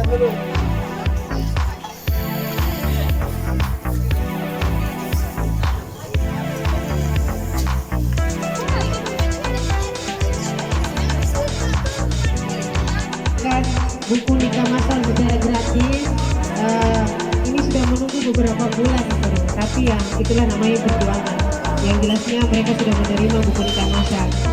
Dulu. Buku nikah masal secara gratis ini sudah menunggu beberapa bulan, tapi ya itulah namanya perjuangan. Yang jelasnya mereka sudah menerima buku nikah masal.